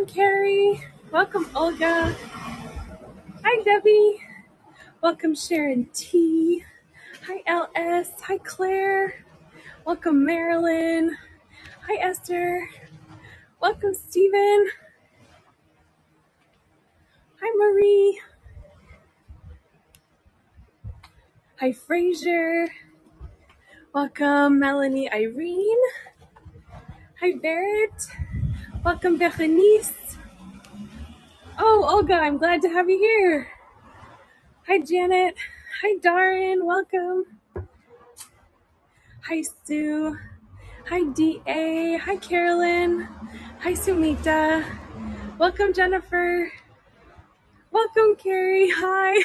Carrie. Welcome, Olga. Hi, Debbie. Welcome, Sharon T. Hi, LS. Hi, Claire. Welcome, Marilyn. Hi, Esther. Welcome, Stephen. Hi, Marie. Hi, Fraser. Welcome, Melanie Irene. Hi, Barrett. Welcome, Berenice. Oh, Olga, I'm glad to have you here. Hi, Janet. Hi, Darren. Welcome. Hi, Sue. Hi, DA. Hi, Carolyn. Hi, Sumita. Welcome, Jennifer. Welcome, Carrie. Hi.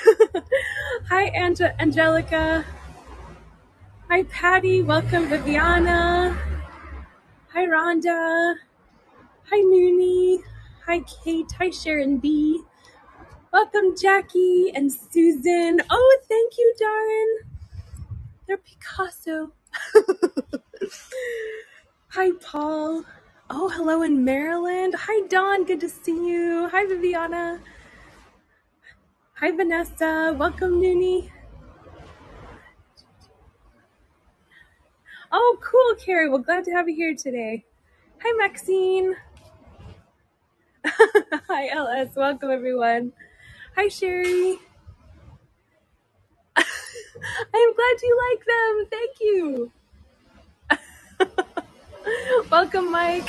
Hi, Angelica. Hi, Patty. Welcome, Viviana. Hi, Rhonda. Hi, Mooney. Hi, Kate. Hi, Sharon B. Welcome, Jackie and Susan. Oh, thank you, Darren. They're Picasso. Hi, Paul. Oh, hello in Maryland. Hi, Dawn. Good to see you. Hi, Viviana. Hi, Vanessa. Welcome, Noonie. Oh, cool, Carrie. Well, glad to have you here today. Hi, Maxine. Hi, LS. Welcome, everyone. Hi, Sherry. I am glad you like them. Thank you. Welcome, Mike.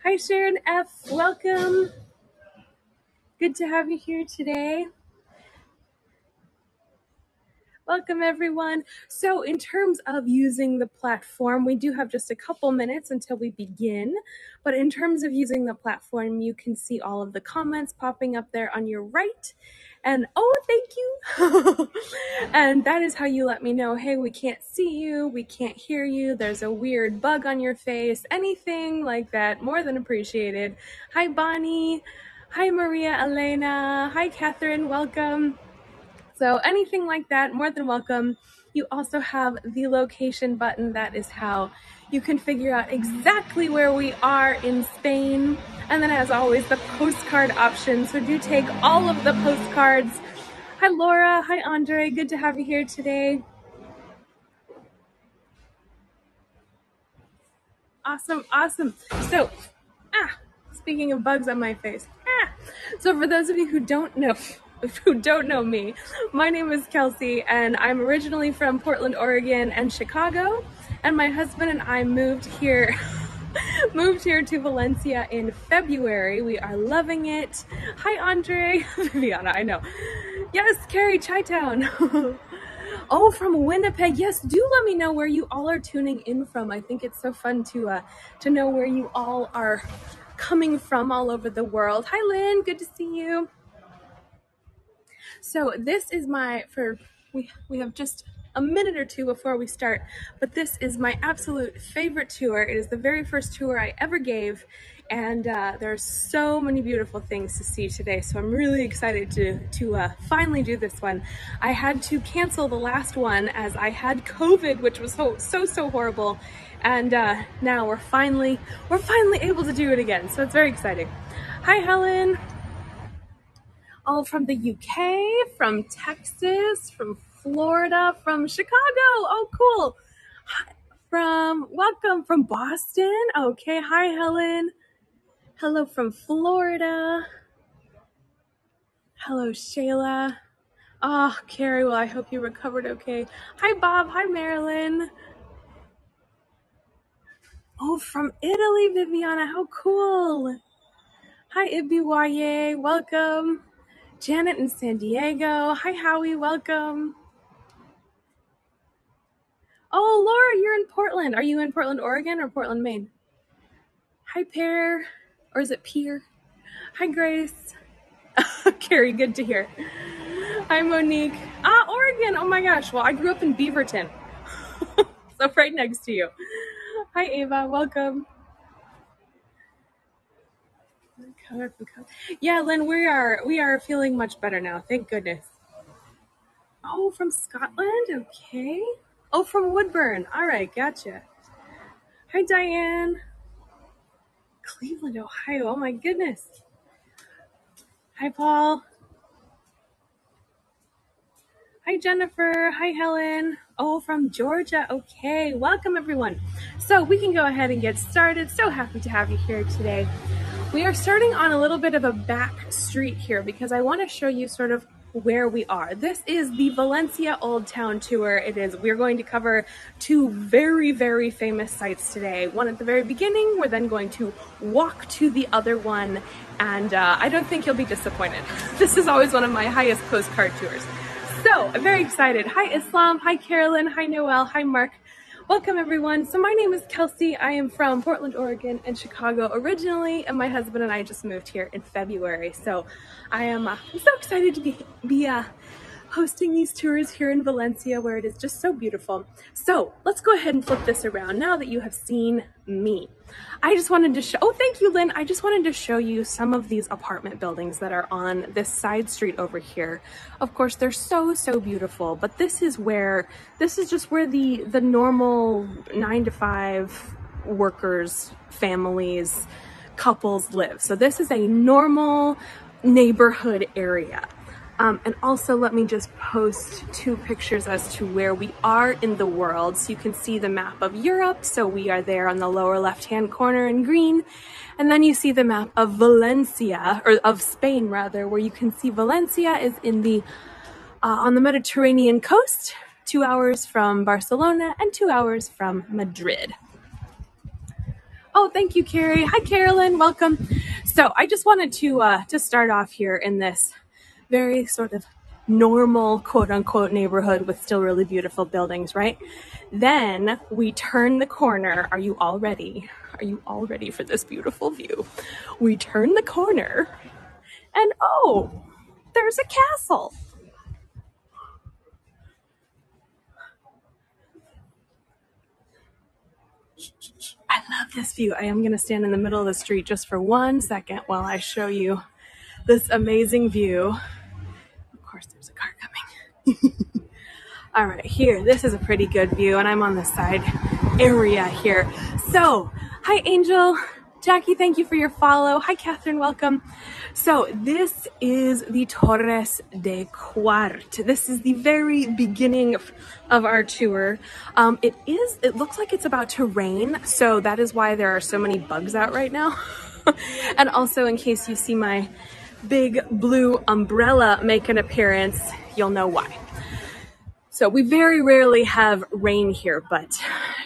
Hi, Sharon F. Welcome. Good to have you here today. Welcome, everyone. So in terms of using the platform, we do have just a couple minutes until we begin. But in terms of using the platform, you can see all of the comments popping up there on your right. And oh, thank you. And that is how you let me know, hey, we can't see you, we can't hear you, there's a weird bug on your face, anything like that, more than appreciated. Hi, Bonnie. Hi, Maria Elena. Hi, Catherine. Welcome. So anything like that, more than welcome. You also have the location button. That is how you can figure out exactly where we are in Spain. And then as always, the postcard option. So do take all of the postcards. Hi, Laura. Hi, Andre. Good to have you here today. Awesome, awesome. So, speaking of bugs on my face. So for those of you who don't know me, my name is Kelsey, and I'm originally from Portland, Oregon, and Chicago. And my husband and I moved here to Valencia in February. We are loving it. Hi, Andre. Viviana, I know. Yes, Carrie, Chi-Town. Oh, from Winnipeg. Yes, do let me know where you all are tuning in from. I think it's so fun to know where you all are coming from all over the world. Hi, Lynn. Good to see you. So this is we have just a minute or two before we start, but this is my absolute favorite tour. It is the very first tour I ever gave, and there are so many beautiful things to see today, so I'm really excited to finally do this one. I had to cancel the last one as I had COVID, which was so horrible, and now we're finally able to do it again, so it's very exciting. Hi, Helen. All from the UK, from Texas, from Florida, from Chicago. Oh, cool. Welcome from Boston. Okay. Hi, Helen. Hello from Florida. Hello, Shayla. Oh, Carrie, well, I hope you recovered okay. Hi, Bob. Hi, Marilyn. Oh, from Italy, Viviana. How cool. Hi, Ibiwaye. Welcome. Janet in San Diego. Hi, Howie. Welcome. Oh, Laura, you're in Portland. Are you in Portland, Oregon or Portland, Maine? Hi, Pear. Or is it Peer? Hi, Grace. Carrie, good to hear. Hi, Monique. Oregon. Oh my gosh. Well, I grew up in Beaverton. So right next to you. Hi, Ava. Welcome. Yeah, Lynn, we are feeling much better now. Thank goodness. Oh, from Scotland? Okay. Oh, from Woodburn. All right, gotcha. Hi, Diane. Cleveland, Ohio. Oh my goodness. Hi, Paul. Hi, Jennifer. Hi, Helen. Oh, from Georgia. Okay, welcome everyone. So we can go ahead and get started. So happy to have you here today. We are starting on a little bit of a back street here because I want to show you sort of where we are. This is the Valencia Old Town tour. We're going to cover two very, very famous sites today. One at the very beginning, we're then going to walk to the other one, and I don't think you'll be disappointed. This is always one of my highest postcard tours. So I'm very excited. Hi Islam, hi Carolyn, hi Noel, hi Mark. Welcome everyone. So my name is Kelsey. I am from Portland, Oregon and Chicago originally, and my husband and I just moved here in February. So I'm so excited to be hosting these tours here in Valencia, where it is just so beautiful. So let's go ahead and flip this around now that you have seen me. I just wanted to show, oh, thank you, Lynn. I just wanted to show you some of these apartment buildings that are on this side street over here. Of course, they're so, so beautiful, but this is just where the normal 9-to-5 workers, families, couples live. So this is a normal neighborhood area. And also let me just post two pictures as to where we are in the world. So you can see the map of Europe. So we are there on the lower left-hand corner in green. And then you see the map of Valencia, or of Spain rather, where you can see Valencia is in the on the Mediterranean coast, 2 hours from Barcelona and 2 hours from Madrid. Oh, thank you, Carrie. Hi, Carolyn. Welcome. So I just wanted to start off here in this very sort of normal, quote unquote, neighborhood with still really beautiful buildings, right? Then we turn the corner. Are you all ready? Are you all ready for this beautiful view? We turn the corner and oh, there's a castle. I love this view. I am going to stand in the middle of the street just for 1 second while I show you this amazing view. Of course, there's a car coming. All right, here, this is a pretty good view, and I'm on the side area here. So, hi, Angel. Jackie, thank you for your follow. Hi, Catherine, welcome. So, this is the Torres de Quart. This is the very beginning of our tour. It looks like it's about to rain, so that is why there are so many bugs out right now. And also, in case you see my big blue umbrella make an appearance, you'll know why. So we very rarely have rain here, but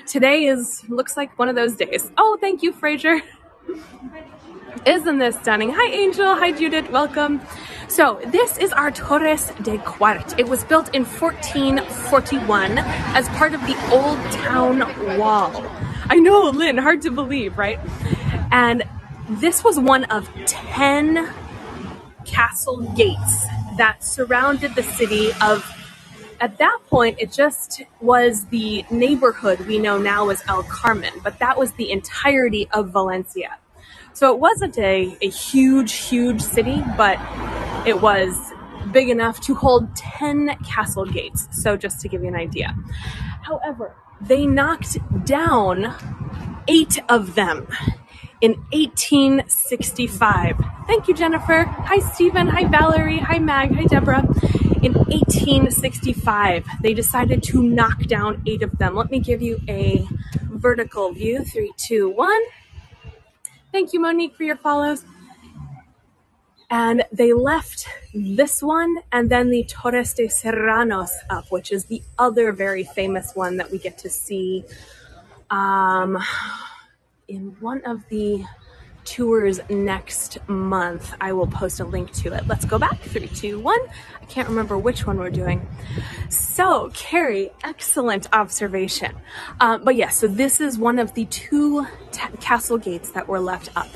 today looks like one of those days. Oh, thank you, Fraser. Isn't this stunning? Hi, Angel. Hi, Judith. Welcome. So this is our Torres de Quart. It was built in 1441 as part of the Old Town Wall. I know, Lynn, hard to believe, right? And this was one of 10 castle gates that surrounded the city of, at that point, it just was the neighborhood we know now as El Carmen, but that was the entirety of Valencia. So it wasn't a huge, huge city, but it was big enough to hold 10 castle gates. So just to give you an idea. However, they knocked down 8 of them in 1865. Thank you, Jennifer. Hi, Stephen. Hi, Valerie. Hi, Mag. Hi, Deborah. In 1865, they decided to knock down 8 of them. Let me give you a vertical view. 3, 2, 1. Thank you, Monique, for your follows. And they left this one and then the Torres de Serranos up, which is the other very famous one that we get to see in one of the tours next month. I will post a link to it. Let's go back. 3, 2, 1. I can't remember which one we're doing. So, Carrie, excellent observation. But yeah, so this is one of the 2 castle gates that were left up.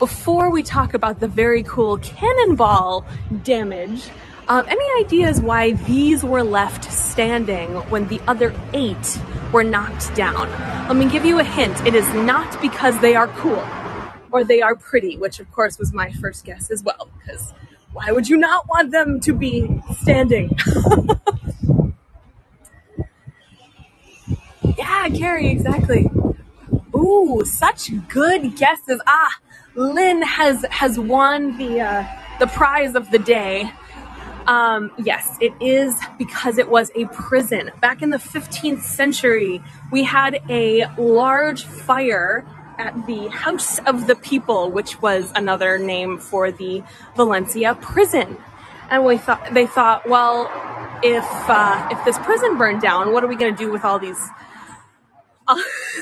Before we talk about the very cool cannonball damage, any ideas why these were left standing when the other 8 were knocked down? Let me give you a hint. It is not because they are cool or they are pretty, which of course was my first guess as well, because why would you not want them to be standing? Yeah, Carrie, exactly. Ooh, such good guesses. Lynn has won the prize of the day. Yes, it is because it was a prison. Back in the 15th century, we had a large fire at the House of the People, which was another name for the Valencia prison. And they thought, well, if this prison burned down, what are we going to do with all these?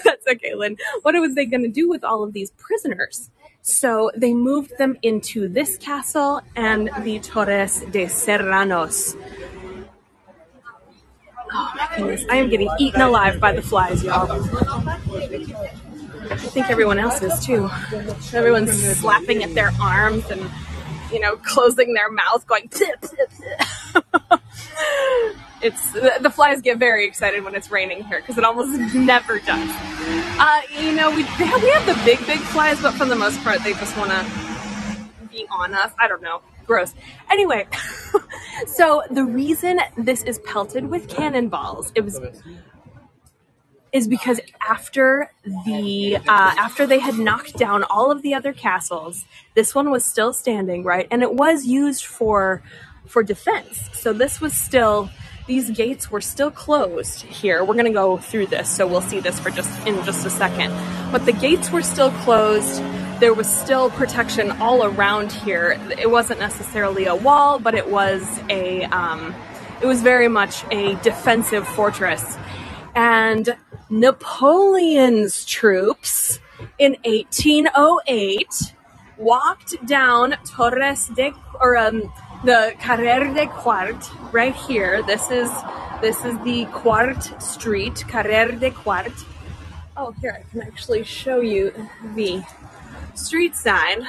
That's okay, Lynn. What was they going to do with all of these prisoners? So they moved them into this castle and the Torres de Serranos. Oh my goodness, I am getting eaten alive by the flies, y'all. I think everyone else is too. Everyone's slapping at their arms and, closing their mouth, going tip, tip, tip. The flies get very excited when it's raining here because it almost never does. We have the big flies, but for the most part, they just want to be on us. I don't know. Gross. Anyway, so the reason this is pelted with cannonballs is because after they had knocked down all of the other castles, this one was still standing, right? And it was used for defense. So these gates were still closed here. We're going to go through this, so we'll see this in just a second. But the gates were still closed. There was still protection all around here. It wasn't necessarily a wall, but it was very much a defensive fortress. And Napoleon's troops in 1808 walked down the Carrer de Quart right here. This is the Quart Street, Carrer de Quart. Oh, here, I can actually show you the street sign.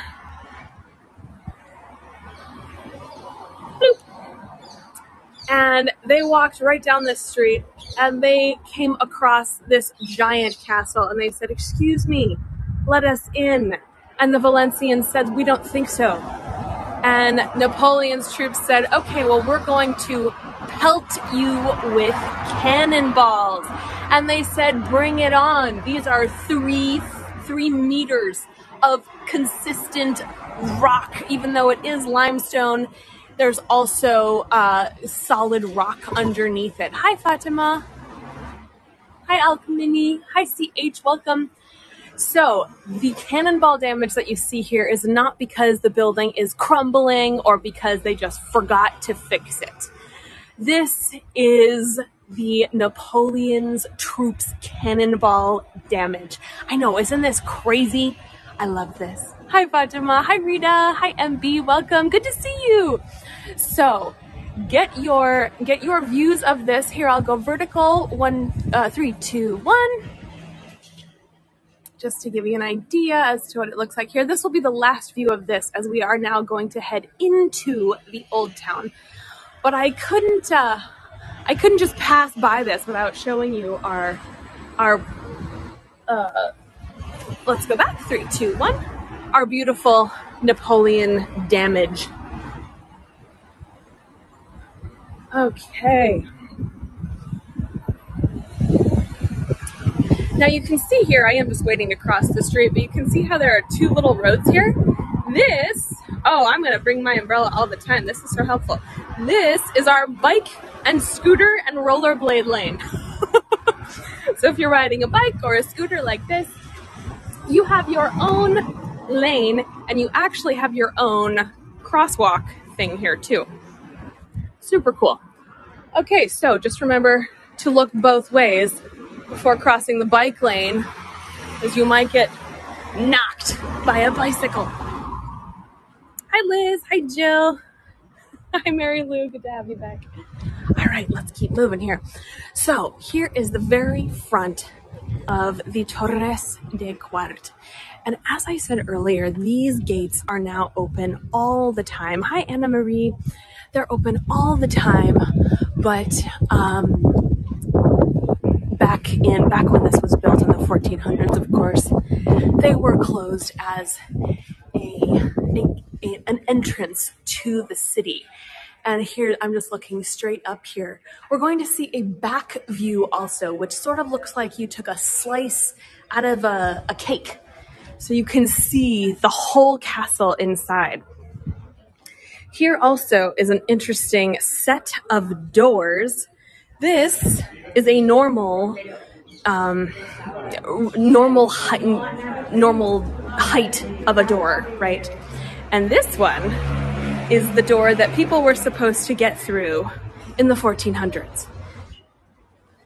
Bloop. And they walked right down this street and they came across this giant castle and they said, "Excuse me, let us in." And the Valencians said, "We don't think so." And Napoleon's troops said, "Okay, well, we're going to pelt you with cannonballs." And they said, "Bring it on." These are three meters of consistent rock. Even though it is limestone, there's also solid rock underneath it. Hi, Fatima. Hi, Alchemini. Hi, CH. Welcome. So the cannonball damage that you see here is not because the building is crumbling or because they just forgot to fix it. This is the Napoleon's troops cannonball damage. I know, isn't this crazy? I love this. Hi, Fatima. Hi, Rita. Hi, MB. Welcome. Good to see you. So get your views of this. Here, I'll go vertical. 3, 2, 1. Just to give you an idea as to what it looks like here. This will be the last view of this as we are now going to head into the Old Town. But I couldn't just pass by this without showing you our let's go back. 3, 2, 1. Our beautiful Napoleon damage. Okay. Now you can see here, I am just waiting to cross the street, but you can see how there are 2 little roads here. I'm going to bring my umbrella all the time. This is so helpful. This is our bike and scooter and rollerblade lane. So if you're riding a bike or a scooter like this, you have your own lane and you actually have your own crosswalk thing here too. Super cool. Okay, so just remember to look both ways before crossing the bike lane, as you might get knocked by a bicycle. Hi, Liz. Hi, Jill. Hi, Mary Lou. Good to have you back. All right, let's keep moving here. So here is the very front of the Torres de Quart. And as I said earlier, these gates are now open all the time. Hi, Anna Marie. They're open all the time, but back when this was built in the 1400s, of course, they were closed as an entrance to the city. And here, I'm just looking straight up here. We're going to see a back view also, which sort of looks like you took a slice out of a cake. so you can see the whole castle inside. Here also is an interesting set of doors. This is a normal height of a door, right? And this one is the door that people were supposed to get through in the 1400s.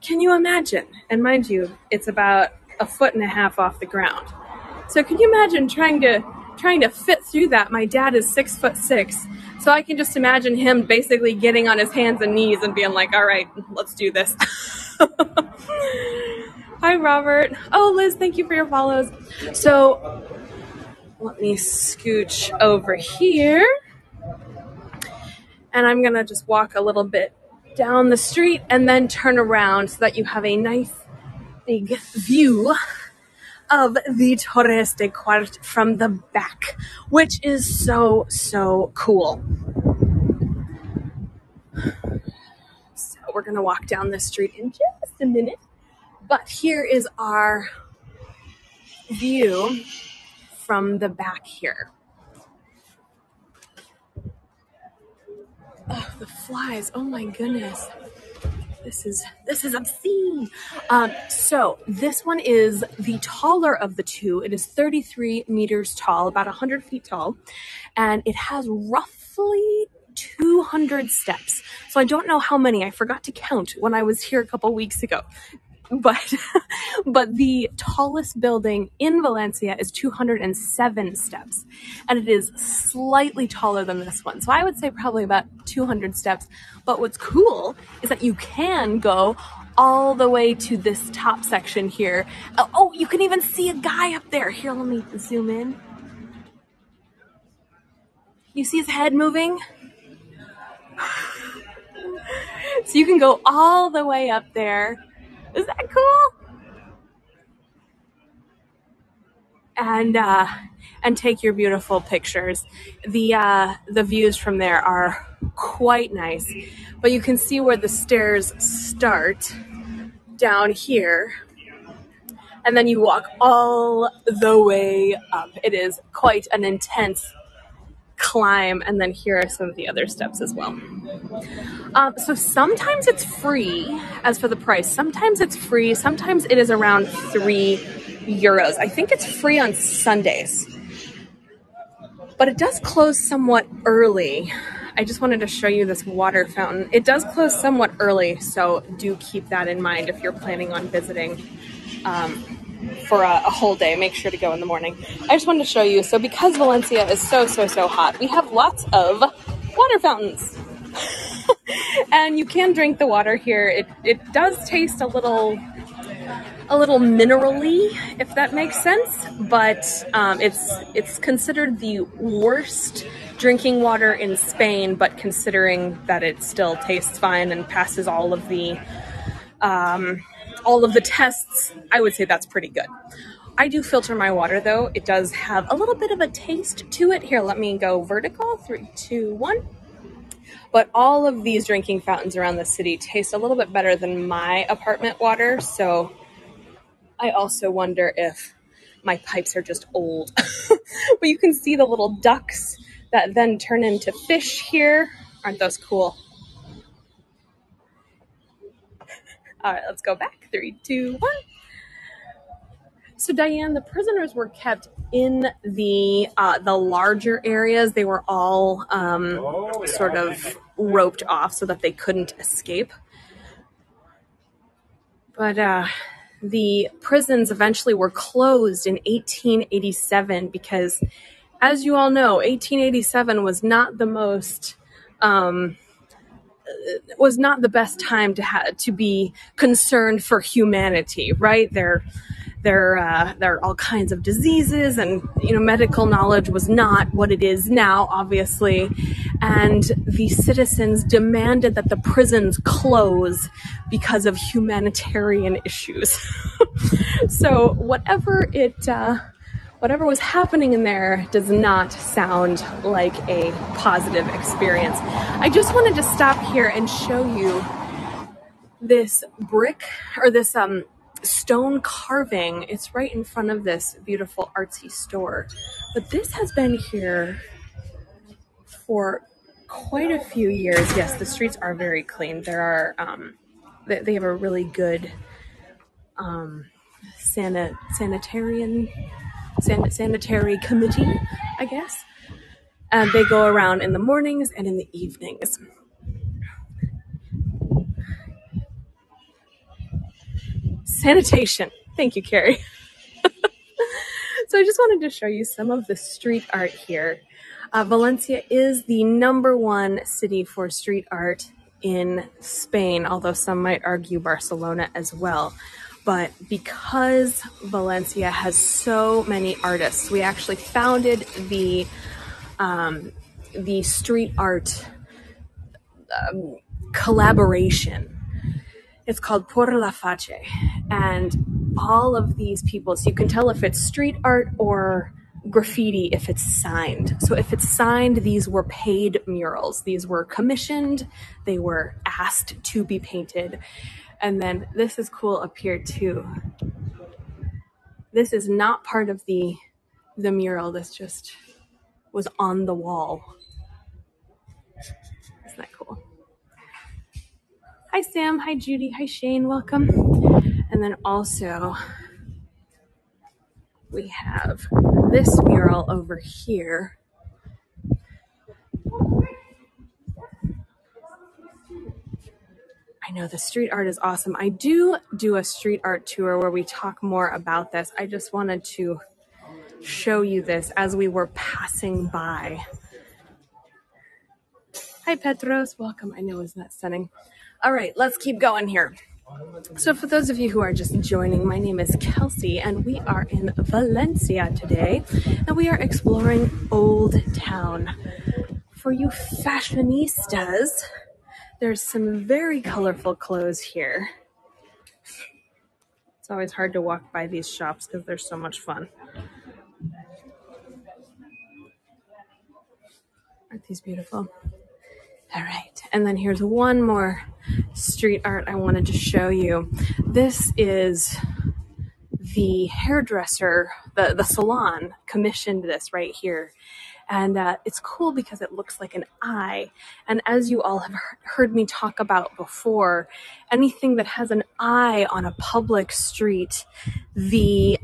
Can you imagine? And mind you, it's about 1.5 feet off the ground. So can you imagine trying to fit through that? My dad is 6'6", so I can just imagine him basically getting on his hands and knees and being like, all right, let's do this. Hi, Robert. Oh, Liz, thank you for your follows. So let me scooch over here. And I'm going to just walk a little bit down the street and then turn around so that you have a nice big view of the Torres de Quart from the back, which is so, so cool. So we're going to walk down the street in just a minute. But here is our view from the back here. Oh, the flies. Oh my goodness. This is obscene. So this one is the taller of the two. It is 33 meters tall, about 100 feet tall, and it has roughly 200 steps. So I don't know how many. I forgot to count when I was here a couple weeks ago. But the tallest building in Valencia is 207 steps, and it is slightly taller than this one. So I would say probably about 200 steps. But what's cool is that you can go all the way to this top section here. Oh, you can even see a guy up there. Here, let me zoom in. You see his head moving? So you can go all the way up there. Is that cool? And take your beautiful pictures. The views from there are quite nice, but you can see where the stairs start down here, and then you walk all the way up. It is quite an intense climb, and then here are some of the other steps as well. So sometimes it's free. As for the price, sometimes it's free, sometimes it is around €3. I think it's free on Sundays, but it does close somewhat early. I just wanted to show you this water fountain. It does close somewhat early, so do keep that in mind if you're planning on visiting for a whole day. Make sure to go in the morning. I just wanted to show you. So because Valencia is so hot, we have lots of water fountains. And you can drink the water here. It does taste a little minerally, if that makes sense, but it's considered the worst drinking water in Spain, but considering that it still tastes fine and passes all of the tests, I would say that's pretty good. I do filter my water though. It does have a little bit of a taste to it. Here, let me go vertical. 3, 2, 1. But all of these drinking fountains around the city taste a little bit better than my apartment water. So I also wonder if my pipes are just old. But you can see the little ducks that then turn into fish here. Aren't those cool? All right, let's go back. 3, 2, 1. So Diane, the prisoners were kept in the larger areas. They were all sort of roped off so that they couldn't escape. But the prisons eventually were closed in 1887 because, as you all know, 1887 was not the most was not the best time to be concerned for humanity, right? There are all kinds of diseases, and medical knowledge was not what it is now, obviously. And the citizens demanded that the prisons close because of humanitarian issues. So whatever was happening in there does not sound like a positive experience. I just wanted to stop here and show you this brick, or this stone carving. It's right in front of this beautiful artsy store. But this has been here for quite a few years. Yes, the streets are very clean. There are they have a really good sanitary committee, I guess. They go around in the mornings and in the evenings. Sanitation. Thank you, Carrie. So I just wanted to show you some of the street art here. Valencia is the #1 city for street art in Spain, although some might argue Barcelona as well. But because Valencia has so many artists, we actually founded the street art collaboration. It's called Por la Face, and all of these people, so you can tell if it's street art or graffiti if it's signed. So if it's signed, these were paid murals. These were commissioned. They were asked to be painted. And then this is cool up here too. This is not part of the mural. This just was on the wall. Isn't that cool? Hi, Sam. Hi, Judy. Hi, Shane. Welcome. And then also we have this mural over here. I know the street art is awesome. I do a street art tour where we talk more about this. I just wanted to show you this as we were passing by. Hi, Petros. Welcome. I know, isn't that stunning? All right, let's keep going here. So for those of you who are just joining, my name is Kelsey, and we are in Valencia today, and we are exploring Old Town. For you fashionistas, there's some very colorful clothes here. It's always hard to walk by these shops because they're so much fun. Aren't these beautiful? All right, and then here's one more street art I wanted to show you. This is the hairdresser, the salon commissioned this right here. And it's cool because it looks like an eye. And as you all have heard me talk about before, anything that has an eye on a public street, the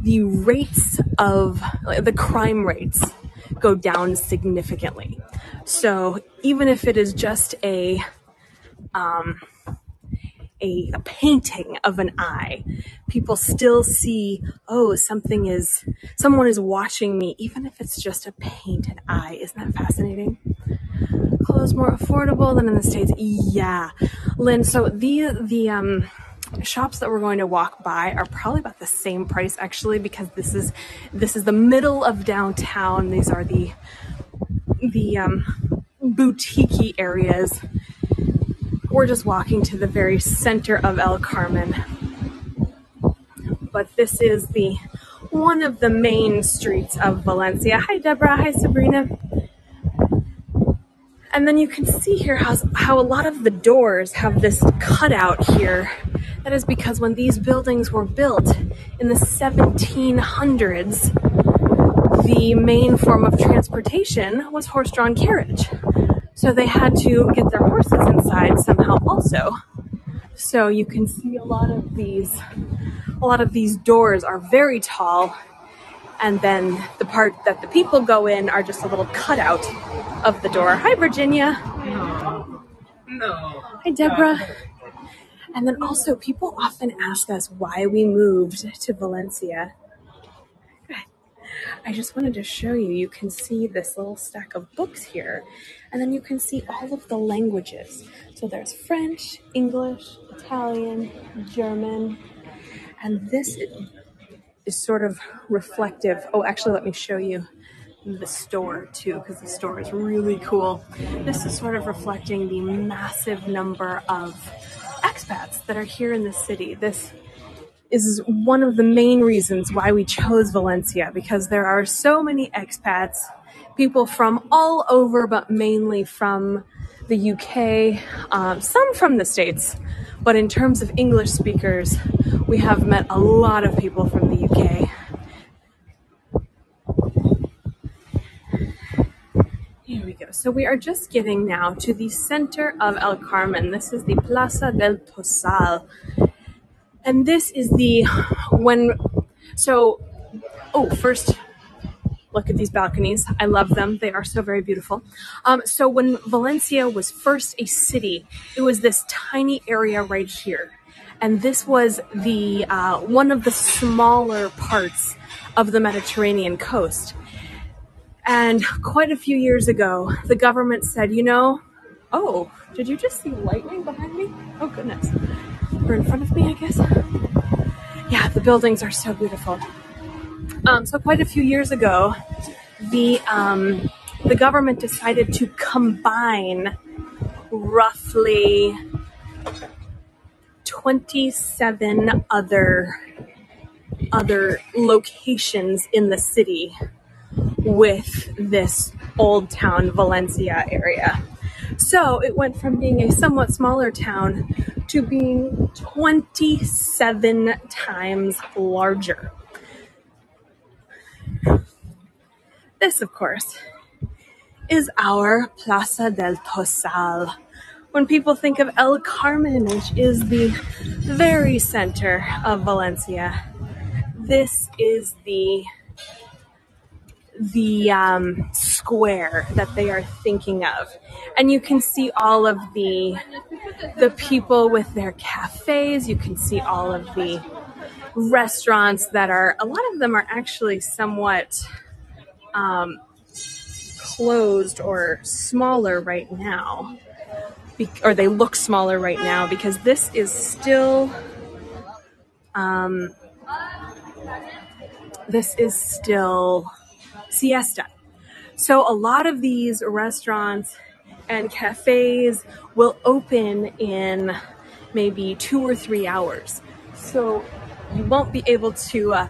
rates of the crime rates go down significantly. So even if it is just a painting of an eye, people still see, oh, someone is watching me, even if it's just a painted eye. Isn't that fascinating? Clothes more affordable than in the States. Yeah. Lynn, so the shops that we're going to walk by are probably about the same price actually, because this is the middle of downtown. These are the boutique areas. We're just walking to the very center of El Carmen. But this is one of the main streets of Valencia. Hi, Deborah. Hi, Sabrina. And then you can see here how a lot of the doors have this cutout here. That is because when these buildings were built in the 1700s, the main form of transportation was horse-drawn carriage. So they had to get their horses inside somehow also. So you can see a lot of these doors are very tall, and then the part that the people go in are just a little cutout of the door. Hi, Virginia. No. Hi, Deborah. And then also people often ask us why we moved to Valencia. I just wanted to show you. You can see this little stack of books here, and then you can see all of the languages. So there's French, English, Italian, German, and this is sort of reflective. Oh, actually, let me show you the store too, because the store is really cool. This is sort of reflecting the massive number of expats that are here in the city. This is one of the main reasons why we chose Valencia, because there are so many expats, people from all over, but mainly from the UK, some from the States, But in terms of English speakers, we have met a lot of people from the UK. Here we go. So we are just getting now to the center of El Carmen. This is the Plaza del Tosal. And this is first, look at these balconies. I love them. They are so very beautiful. So when Valencia was first a city, it was this tiny area right here. And this was the one of the smaller parts of the Mediterranean coast. And quite a few years ago, the government said, oh, did you just see lightning behind me? Oh, goodness. Or in front of me, I guess. Yeah, the buildings are so beautiful. So quite a few years ago, the government decided to combine roughly 27 other locations in the city with this Old Town Valencia area. So it went from being a somewhat smaller town to being 27 times larger. This, of course, is our Plaza del Tosal. When people think of El Carmen, which is the very center of Valencia, this is the square that they are thinking of. And you can see all of the people with their cafes. You can see all of the restaurants that are, a lot of them are actually somewhat closed or smaller right now. Or they look smaller right now because this is still siesta. So a lot of these restaurants and cafes will open in maybe 2 or 3 hours. So you won't be able to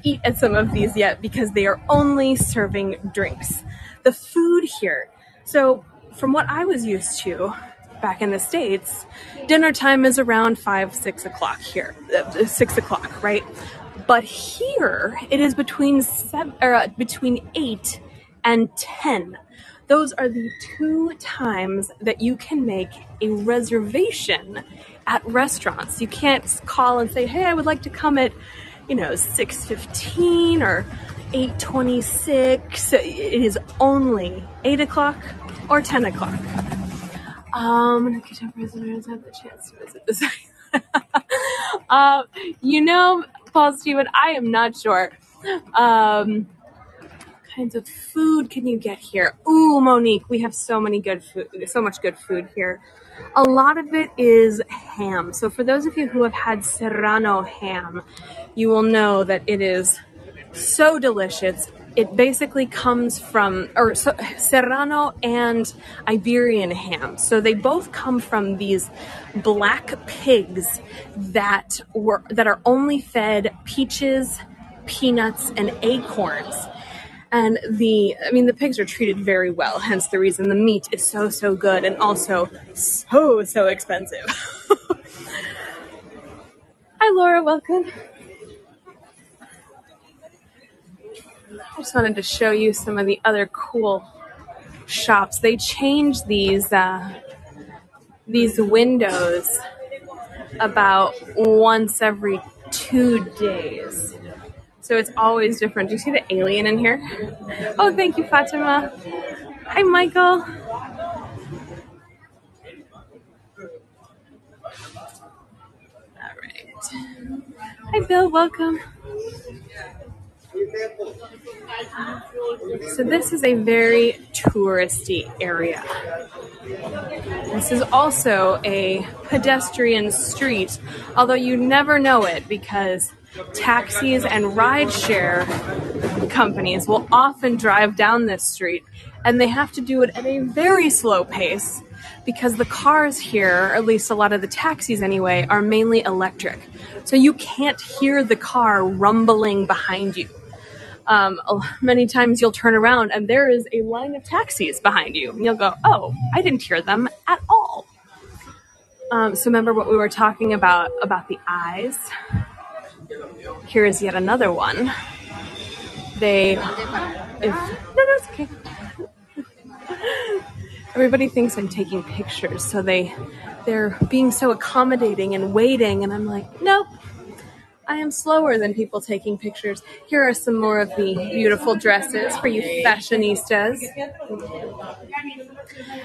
eat at some of these yet because they are only serving drinks. The food here. So from what I was used to back in the States, dinner time is around 5-6 o'clock here. 6 o'clock, right? But here it is between 8 and 10. Those are the 2 times that you can make a reservation at restaurants. You can't call and say, hey, I would like to come at, 6:15 or 8:26. It is only 8 o'clock or 10 o'clock. Visitors have the chance to visit this. Paul Stewart, I am not sure. Kinds of food can you get here? Ooh, Monique, we have so much good food here. A lot of it is ham. So for those of you who have had Serrano ham, you will know that it is so delicious. It basically comes from Serrano and Iberian ham. So they both come from these black pigs that are only fed peaches, peanuts, and acorns. And the pigs are treated very well, hence the reason the meat is so good and also so expensive. Hi, Laura, welcome. I just wanted to show you some of the other cool shops. They change these windows about once every 2 days. So it's always different. Do you see the alien in here? Oh, thank you, Fatima. Hi, Michael. All right. Hi, Bill. Welcome. So this is a very touristy area. This is also a pedestrian street, although you never know it because taxis and rideshare companies will often drive down this street, and they have to do it at a very slow pace because the cars here, or at least a lot of the taxis anyway, are mainly electric. So you can't hear the car rumbling behind you. Many times you'll turn around and there is a line of taxis behind you. And you'll go, oh, I didn't hear them at all. So remember what we were talking about the eyes? Here is yet another one. That's okay. Everybody thinks I'm taking pictures, so they're being so accommodating and waiting, and I'm like, nope, I am slower than people taking pictures. Here are some more of the beautiful dresses for you fashionistas.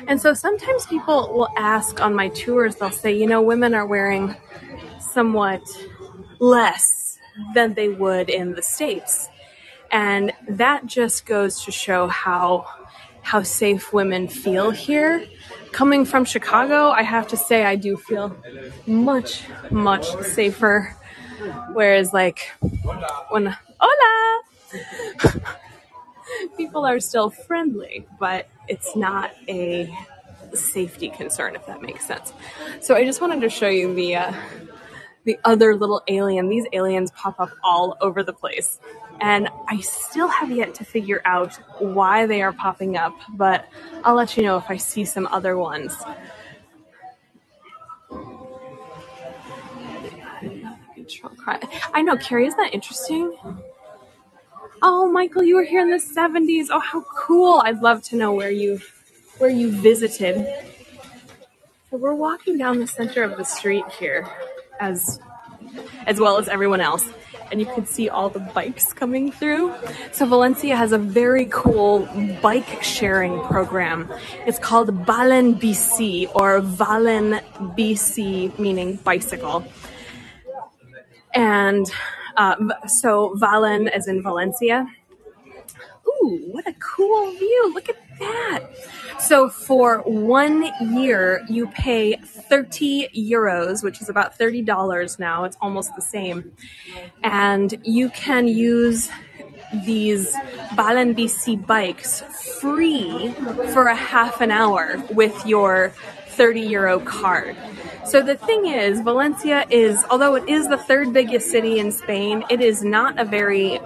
And so sometimes people will ask on my tours, they'll say, you know, women are wearing somewhat less than they would in the States. And that just goes to show how safe women feel here. Coming from Chicago, I have to say I do feel much, much safer. Whereas like when, hola! People are still friendly, but it's not a safety concern, if that makes sense. So I just wanted to show you the other little alien. These aliens pop up all over the place. And I still have yet to figure out why they are popping up, but I'll let you know if I see some other ones. I know, Carrie, isn't that interesting? Oh, Michael, you were here in the 70s. Oh, how cool. I'd love to know where you visited. So we're walking down the center of the street here as well as everyone else. And you can see all the bikes coming through. So Valencia has a very cool bike sharing program. It's called Valen BC, or Valen BC, meaning bicycle. And so Valen as in Valencia. Ooh, what a cool view. Look at that. So for 1 year, you pay 30 euros, which is about $30 now. It's almost the same. And you can use these Valen BC bikes free for a half an hour with your 30 euro card. So the thing is, Valencia is, although it is the third biggest city in Spain, it is not a very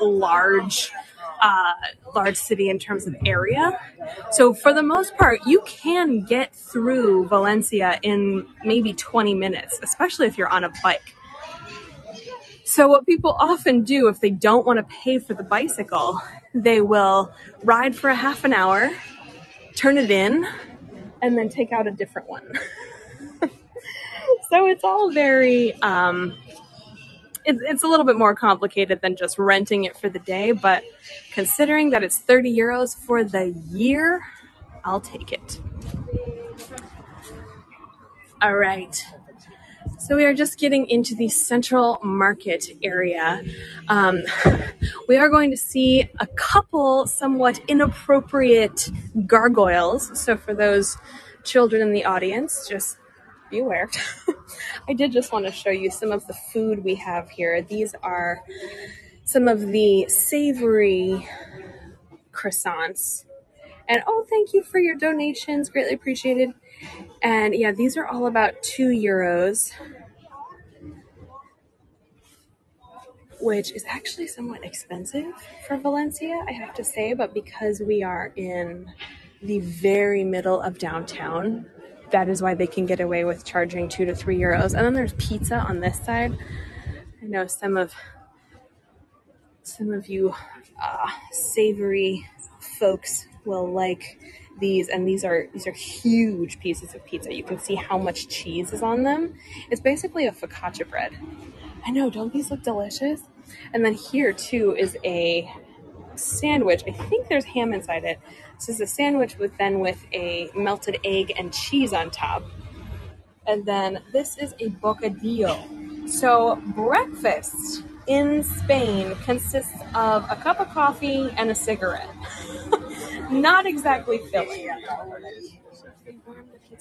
large city in terms of area. So for the most part, you can get through Valencia in maybe 20 minutes, especially if you're on a bike. So what people often do if they don't want to pay for the bicycle, they will ride for a half an hour, turn it in, and then take out a different one. So it's all very, it's a little bit more complicated than just renting it for the day, but considering that it's 30 euros for the year, I'll take it. All right. So we are just getting into the central market area. We are going to see a couple somewhat inappropriate gargoyles. So for those children in the audience, just be aware. I did just want to show you some of the food we have here. These are some of the savory croissants. And oh, thank you for your donations. Greatly appreciated. And yeah, these are all about 2 euros, which is actually somewhat expensive for Valencia, I have to say. But because we are in the very middle of downtown, that is why they can get away with charging 2 to 3 euros. And then there's pizza on this side. I know some of you savory folks will like these, and these are huge pieces of pizza. You can see how much cheese is on them. It's basically a focaccia bread. I know, don't these look delicious? And then here too is a sandwich. I think there's ham inside it. This is a sandwich with a melted egg and cheese on top. And then this is a bocadillo. So breakfast in Spain consists of a cup of coffee and a cigarette. Not exactly filling.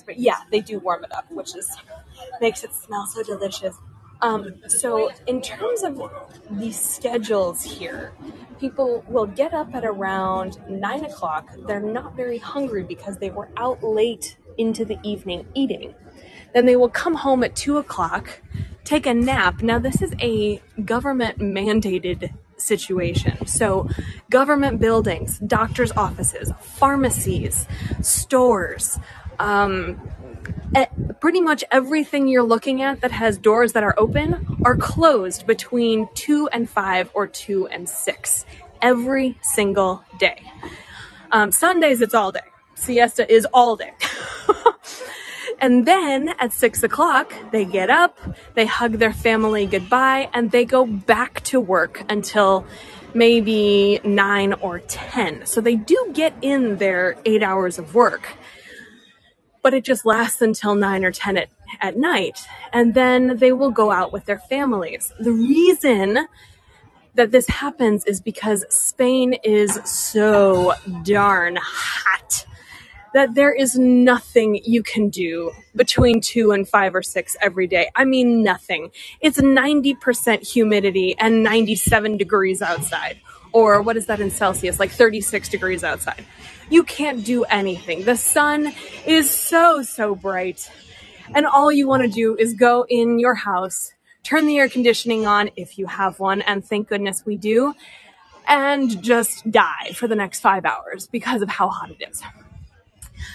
But yeah, they do warm it up, which makes it smell so delicious. So in terms of the schedules here, people will get up at around 9 o'clock. They're not very hungry because they were out late into the evening eating. Then they will come home at 2 o'clock, take a nap. Now, this is a government mandated situation. So government buildings, doctors' offices, pharmacies, stores, Pretty much everything you're looking at that has doors that are open are closed between 2 and 5 or 2 and 6 every single day. Sundays, it's all day. Siesta is all day. And then at 6 o'clock, they get up, they hug their family goodbye, and they go back to work until maybe 9 or 10. So they do get in their 8 hours of work, but it just lasts until 9 or 10 at night. And then they will go out with their families. The reason that this happens is because Spain is so darn hot that there is nothing you can do between 2 and 5 or 6 every day. I mean, nothing. It's 90% humidity and 97 degrees outside. Or what is that in Celsius? Like 36 degrees outside. You can't do anything. The sun is so bright. And all you want to do is go in your house, turn the air conditioning on if you have one, and thank goodness we do, and just die for the next 5 hours because of how hot it is.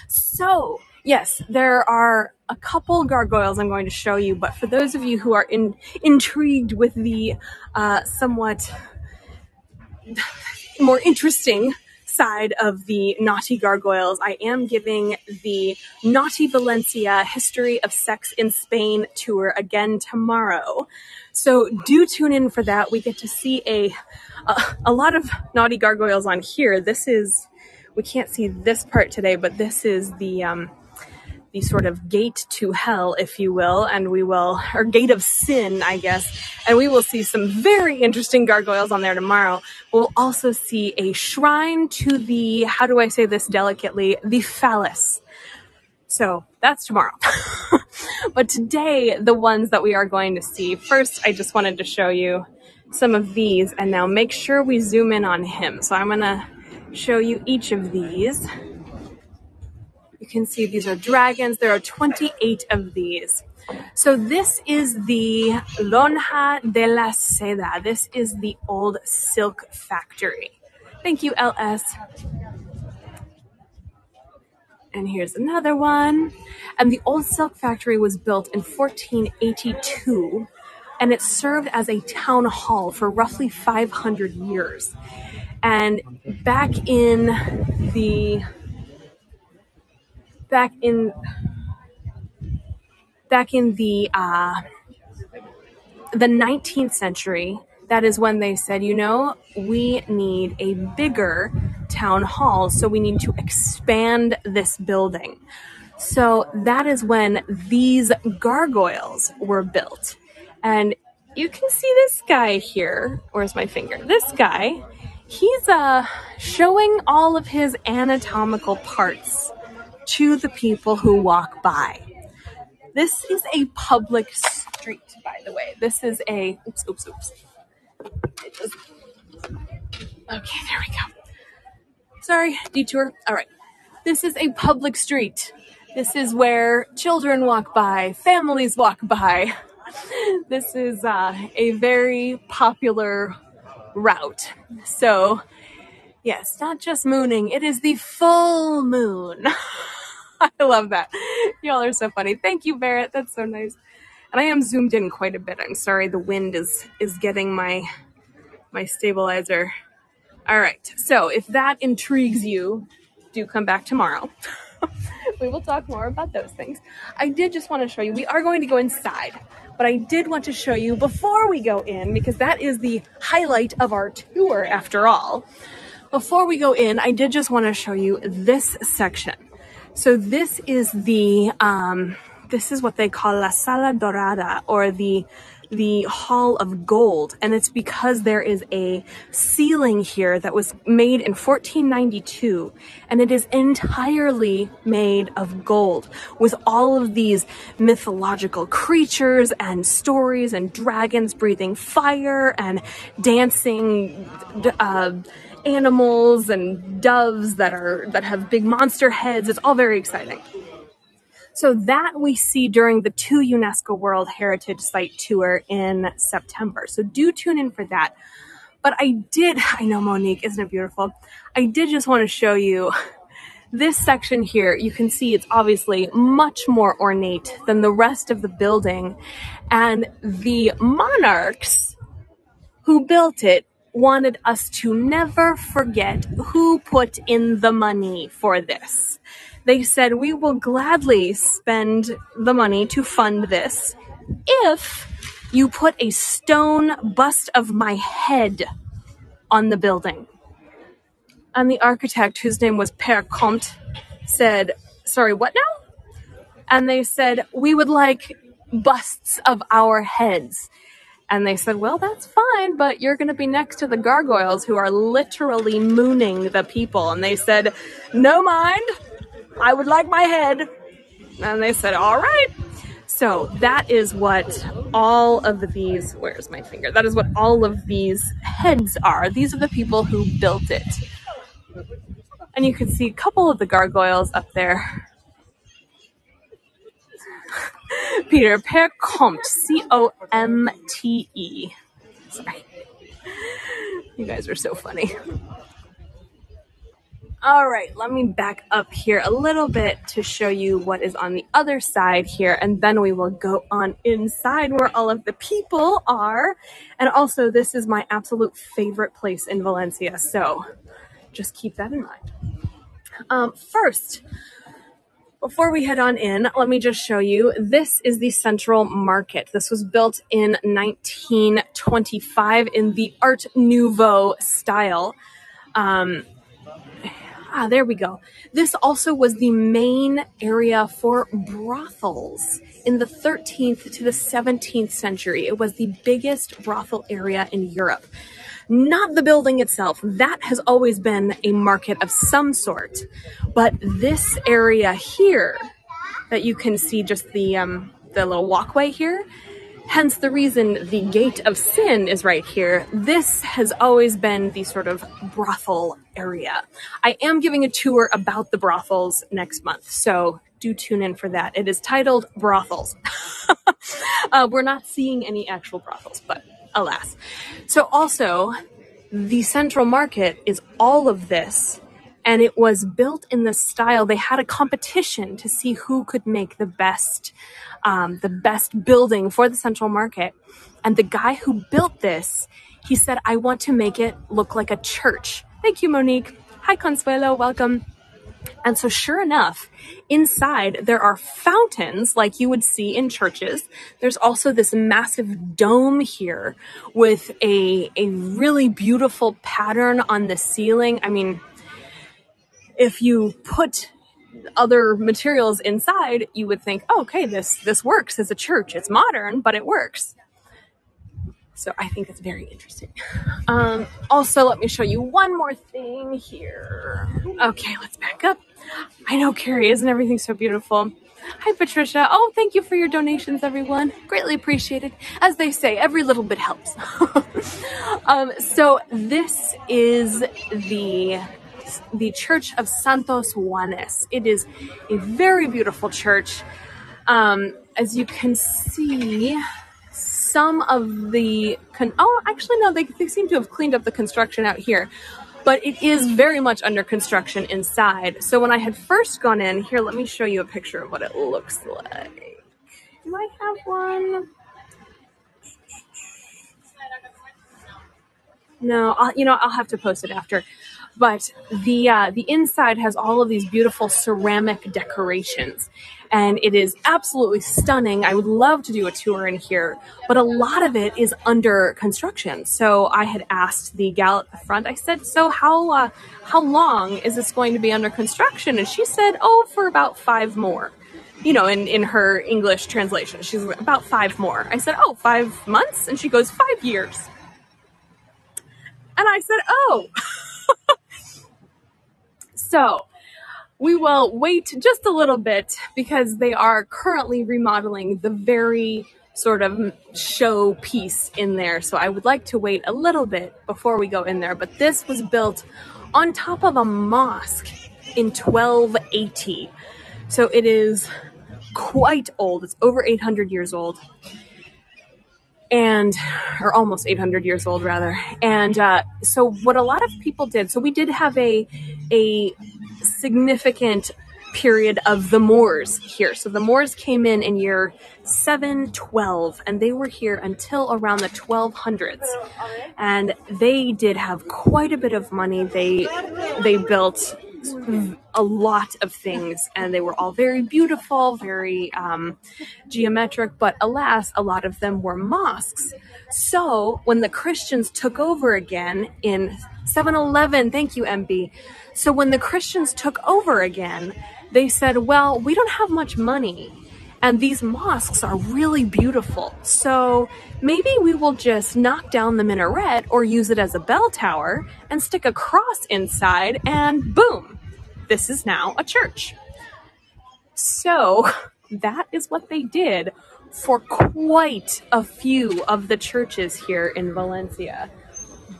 So, yes, there are a couple gargoyles I'm going to show you, but for those of you who are intrigued with the somewhat more interesting side of the naughty gargoyles, I am giving the Naughty Valencia History of Sex in Spain tour again tomorrow. So do tune in for that. We get to see a lot of naughty gargoyles on here. We can't see this part today, but this is the sort of gate to hell, if you will, or gate of sin, I guess. And we will see some very interesting gargoyles on there tomorrow. We'll also see a shrine to the, how do I say this delicately, the phallus. So that's tomorrow. But today, the ones that we are going to see, first, I just wanted to show you some of these, and now make sure we zoom in on him. So I'm going to show you each of these. You can see these are dragons. There are 28 of these. So this is the Lonja de la Seda. This is the old silk factory. Thank you, LS. And here's another one. And the old silk factory was built in 1482, and it served as a town hall for roughly 500 years. And back in the 19th century, that is when they said, we need a bigger town hall, so we need to expand this building. So that is when these gargoyles were built. And you can see this guy here. Where's my finger? This guy, he's showing all of his anatomical parts to the people who walk by. This is a public street, by the way. This is a, oops. Okay, there we go. Sorry, detour. All right. This is a public street. This is where children walk by, families walk by. This is a very popular route. So, yes, not just mooning, it is the full moon. I love that. Y'all are so funny. Thank you, Barrett. That's so nice. And I am zoomed in quite a bit. I'm sorry, the wind is getting my stabilizer. All right. So if that intrigues you, do come back tomorrow. We will talk more about those things. I did just want to show you, we are going to go inside, but I did want to show you before we go in, because that is the highlight of our tour after all. Before we go in, I did just want to show you this section. So this is this is what they call La Sala Dorada, or the Hall of Gold. And it's because there is a ceiling here that was made in 1492, and it is entirely made of gold, with all of these mythological creatures and stories and dragons breathing fire and dancing animals and doves that have big monster heads. It's all very exciting. So that we see during the 2 UNESCO World Heritage Site Tour in September. So do tune in for that. But I know, Monique, isn't it beautiful? I did just want to show you This section here, you can see it's obviously much more ornate than the rest of the building. And the monarchs who built it wanted us to never forget who put in the money for this. They said, we will gladly spend the money to fund this if you put a stone bust of my head on the building. And the architect, whose name was Père Comte, said, sorry, what now? And they said, we would like busts of our heads. And they said, well, that's fine, but you're going to be next to the gargoyles who are literally mooning the people. And they said, no mind, I would like my head. And they said, all right. So that is what all of these, where's my finger? That is what all of these heads are. These are the people who built it. And you can see a couple of the gargoyles up there. Peter, Père Comte, C-O-M-T-E. Sorry. You guys are so funny. All right, let me back up here a little bit to show you what is on the other side here, and then we will go on inside where all of the people are. And also, this is my absolute favorite place in Valencia, so just keep that in mind. First, before we head on in, let me just show you, this is the Central Market. This was built in 1925 in the Art Nouveau style. There we go. This also was the main area for brothels in the 13th to the 17th century. It was the biggest brothel area in Europe. Not the building itself. That has always been a market of some sort. But this area here that you can see, just the little walkway here, hence the reason the Gate of Sin is right here. This has always been the sort of brothel area. I am giving a tour about the brothels next month, so do tune in for that. It is titled Brothels. We're not seeing any actual brothels, but alas. So also, the Central Market is all of this, and it was built in the style. They had a competition to see who could make the best building for the Central Market. And the guy who built this, he said, I want to make it look like a church. Thank you, Monique. Hi, Consuelo. Welcome. And so sure enough, inside there are fountains like you would see in churches. There's also this massive dome here with a really beautiful pattern on the ceiling. I mean, if you put other materials inside, you would think, oh, okay, this works as a church. It's modern, but it works. So I think it's very interesting. Also, let me show you one more thing here. Okay, let's back up. I know, Carrie, isn't everything so beautiful? Hi, Patricia. Oh, thank you for your donations, everyone. Greatly appreciated. As they say, every little bit helps. So this is the Church of Santos Juanes. It is a very beautiful church. As you can see, some of the, actually no, they seem to have cleaned up the construction out here, but it is very much under construction inside. So when I had first gone in, here, let me show you a picture of what it looks like. Do I have one? No, I'll have to post it after. But the inside has all of these beautiful ceramic decorations, and it is absolutely stunning. I would love to do a tour in here, but a lot of it is under construction. So I had asked the gal at the front, I said, so how long is this going to be under construction? And she said, oh, for about 5 more. In her English translation, she's about 5 more. I said, oh, 5 months? And she goes, 5 years. And I said, oh. So we will wait just a little bit because they are currently remodeling the very sort of show piece in there. So I would like to wait a little bit before we go in there. But this was built on top of a mosque in 1280. So it is quite old. It's over 800 years old. Or almost 800 years old, rather. And so what a lot of people did, so we did have a significant period of the Moors here. So the Moors came in year 712, and they were here until around the 1200s. And they did have quite a bit of money. They built a lot of things, and they were all very beautiful, very geometric, but alas, a lot of them were mosques. So when the Christians took over again in 711, thank you, MB. So when the Christians took over again, they said, well, we don't have much money, and these mosques are really beautiful, so maybe we will just knock down the minaret or use it as a bell tower and stick a cross inside, and boom, this is now a church. So that is what they did for quite a few of the churches here in Valencia.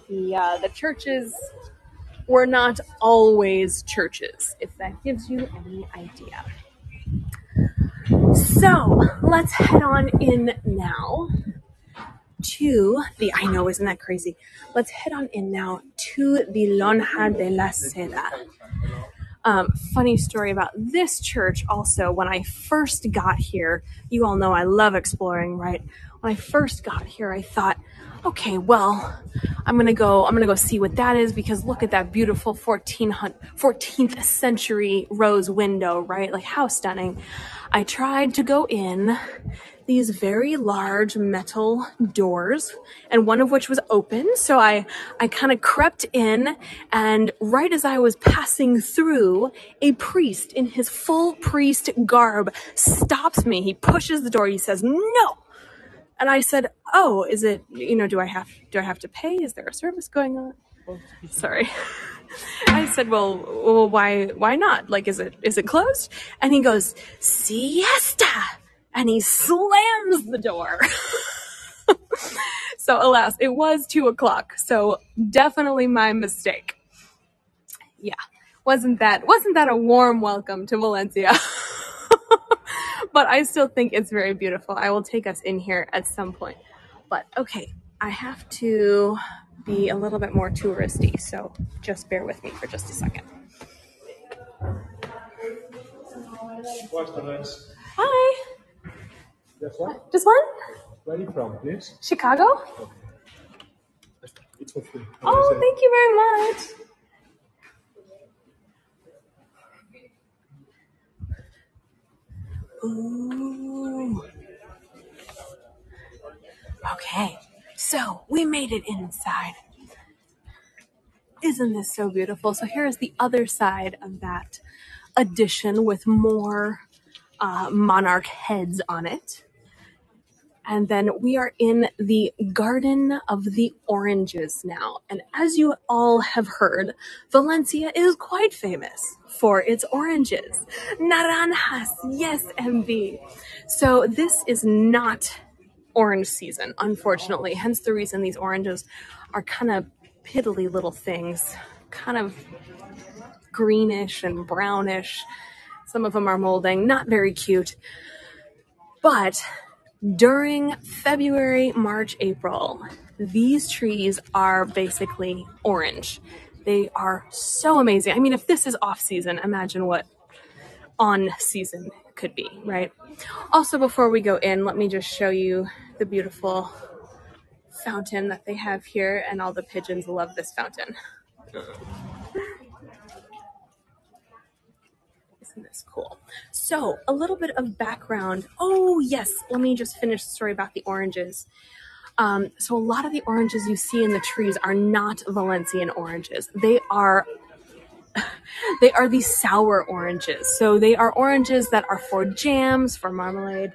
The churches were not always churches, if that gives you any idea. So let's head on in now to the, I know, isn't that crazy? Let's head on in now to the Lonja de la Seda. Funny story about this church also. When I first got here, you all know I love exploring, right? When I first got here, I thought, okay, well, I'm gonna go see what that is, because look at that beautiful 14th century rose window, right? Like, how stunning. I tried to go in these very large metal doors, and one of which was open. So I kind of crept in, and right as I was passing through, a priest in his full priest garb stops me. He pushes the door. He says, "No." And I said, "Oh, is it, do I have to pay? Is there a service going on?" Sorry. I said, well, why not? Like, is it closed? And he goes, "Siesta!" And he slams the door. So alas, it was 2:00. So definitely my mistake. Yeah. Wasn't that a warm welcome to Valencia? But I still think it's very beautiful. I will take us in here at some point. But okay, I have to be a little bit more touristy, so just bear with me for just a second. Hi. Just one? Just one? Where are you from, please? Chicago? It's for free. Oh, thank you very much. Ooh. Okay, so we made it inside. Isn't this so beautiful? So here's the other side of that addition with more monarch heads on it. And then we are in the Garden of the Oranges now. And as you all have heard, Valencia is quite famous for its oranges. Naranjas, yes, MV. So this is not orange season, unfortunately. Hence the reason these oranges are kind of piddly little things, kind of greenish and brownish. Some of them are molding, not very cute. But during February, March, April, these trees are basically orange. They are so amazing. I mean, if this is off season, imagine what on season could be, right? Also, before we go in, let me just show you the beautiful fountain that they have here, and all the pigeons love this fountain. Isn't this cool? So a little bit of background. Oh yes, let me just finish the story about the oranges. So a lot of the oranges you see in the trees are not Valencian oranges. They are these sour oranges. So they are oranges that are for jams, for marmalade.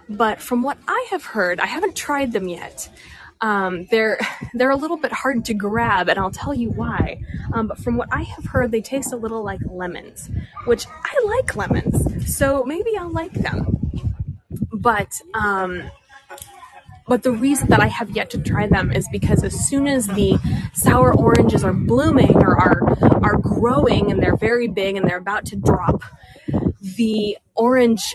But from what I have heard, I haven't tried them yet. They're a little bit hard to grab, and I'll tell you why. But from what I have heard, they taste a little like lemons, which I like lemons, so maybe I'll like them. But the reason that I have yet to try them is because as soon as the sour oranges are blooming or are growing and they're very big and they're about to drop, the orange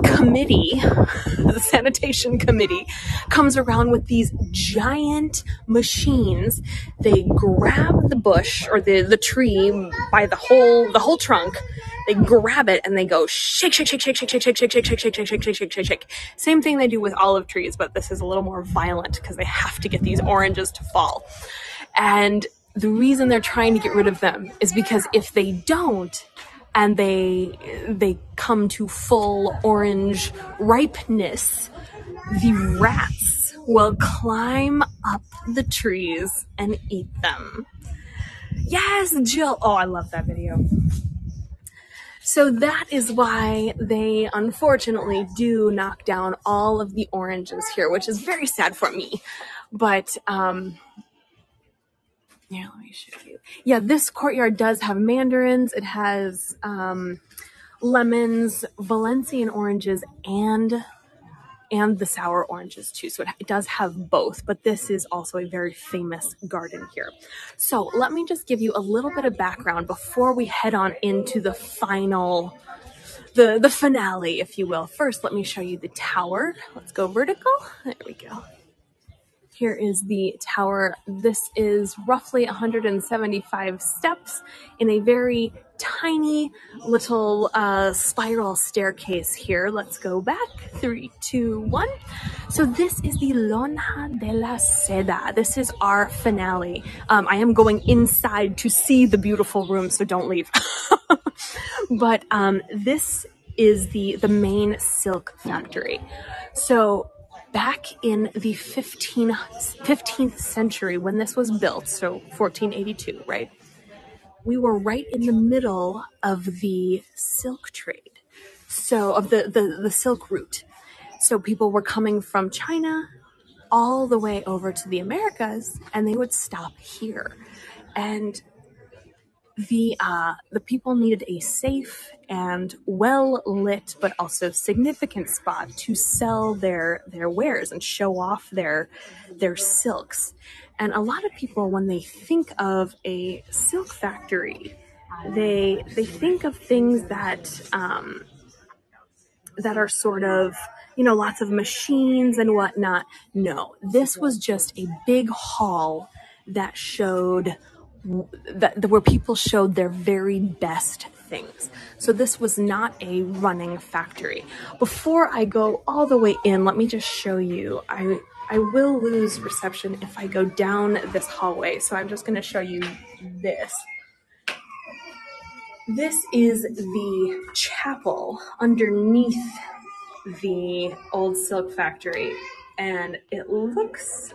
committee, the sanitation committee, comes around with these giant machines. They grab the bush or the tree by the whole trunk. They grab it and they go shake, shake, shake, shake, shake, shake, shake, shake, shake, shake, shake, shake, shake, shake, shake, shake. Same thing they do with olive trees, but this is a little more violent because they have to get these oranges to fall. And the reason they're trying to get rid of them is because if they don't, and they come to full orange ripeness, the rats will climb up the trees and eat them. Yes, Jill. Oh, I love that video. So that is why they unfortunately do knock down all of the oranges here, which is very sad for me. But yeah, let me show you. Yeah, this courtyard does have mandarins. It has lemons, Valencian oranges, and the sour oranges too. So it does have both, but this is also a very famous garden here. So let me just give you a little bit of background before we head on into the final, the finale, if you will. First, let me show you the tower. Let's go vertical. There we go. Here is the tower. This is roughly 175 steps in a very tiny little spiral staircase here. Let's go back. 3, 2, 1. So this is the Lonja de la Seda. This is our finale. I am going inside to see the beautiful room, so don't leave. But this is the main silk factory. So back in the 15th century, when this was built, so 1482, right? We were right in the middle of the silk trade. So of the silk route. So people were coming from China all the way over to the Americas, and they would stop here. And the people needed a safe and well lit but also significant spot to sell their wares and show off their silks. And a lot of people, when they think of a silk factory, they think of things that are sort of, lots of machines and whatnot. No, this was just a big hall that showed where people showed their very best things. So this was not a running factory. Before I go all the way in, let me just show you. I will lose reception if I go down this hallway. So I'm just going to show you this. This is the chapel underneath the old silk factory, and it looks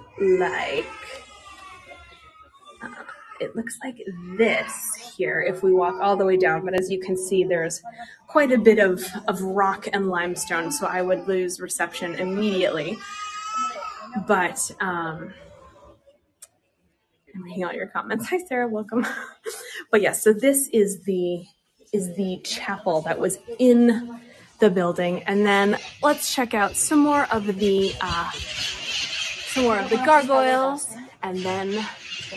like this here if we walk all the way down. But as you can see, there's quite a bit of rock and limestone, so I would lose reception immediately. But I'm reading all your comments. Hi, Sarah, welcome. But yes, so this is the chapel that was in the building, and then let's check out some more of the gargoyles, and then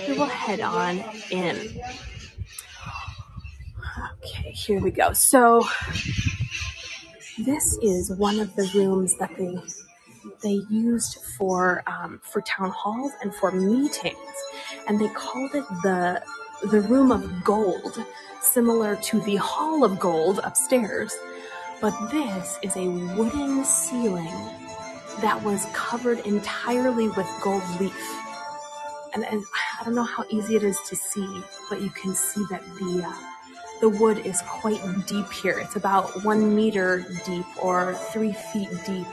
we will head on in. Okay, here we go. So this is one of the rooms that they used for town halls and for meetings, and they called it the room of gold, similar to the hall of gold upstairs. But this is a wooden ceiling that was covered entirely with gold leaf. And I don't know how easy it is to see, but you can see that the wood is quite deep here. It's about 1 meter deep or 3 feet deep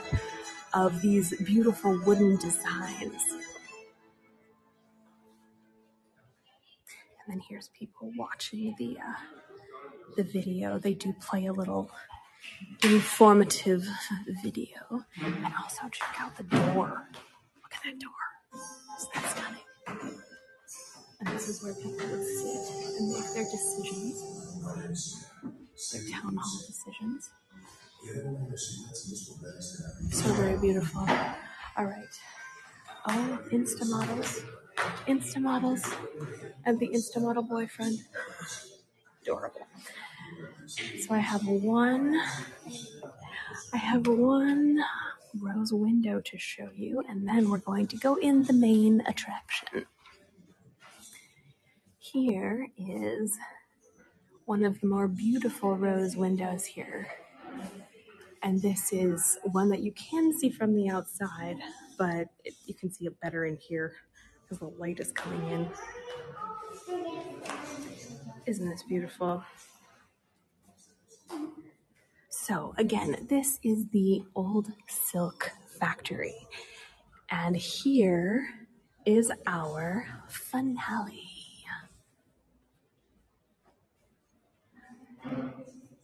of these beautiful wooden designs. And then here's people watching the video. They do play a little informative video. And also check out the door. Look at that door. Isn't that stunning? And this is where people would sit and make their decisions, their town hall decisions. So very beautiful. All right. Oh, Insta models, and the Insta model boyfriend. Adorable. So I have one rose window to show you, and then we're going to go in the main attraction. Here is one of the more beautiful rose windows here. And this is one that you can see from the outside, but you can see it better in here because the light is coming in. Isn't this beautiful? So again, this is the Old Silk Factory. And here is our finale.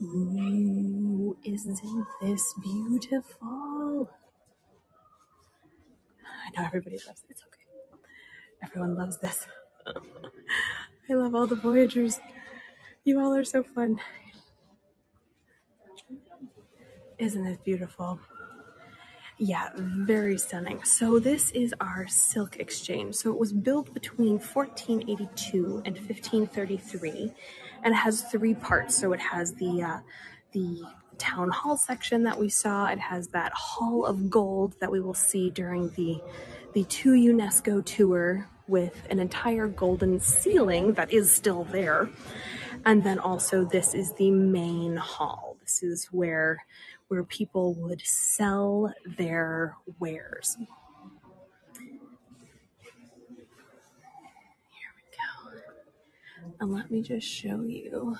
Ooh, isn't this beautiful? I know everybody loves it. It's okay. Everyone loves this. I love all the Voyagers. You all are so fun. Isn't this beautiful? Yeah, very stunning. So this is our silk exchange. So it was built between 1482 and 1533, and it has three parts. So it has the town hall section that we saw. It has that hall of gold that we will see during the two UNESCO tour with an entire golden ceiling that is still there. And then also this is the main hall. This is where people would sell their wares. Here we go. And let me just show you.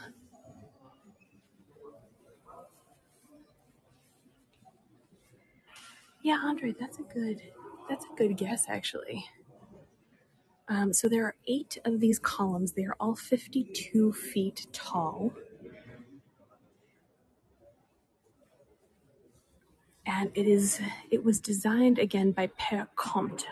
Yeah, Andre, that's a good guess, actually. So there are 8 of these columns. They are all 52 feet tall. And it was designed again by Père Comte,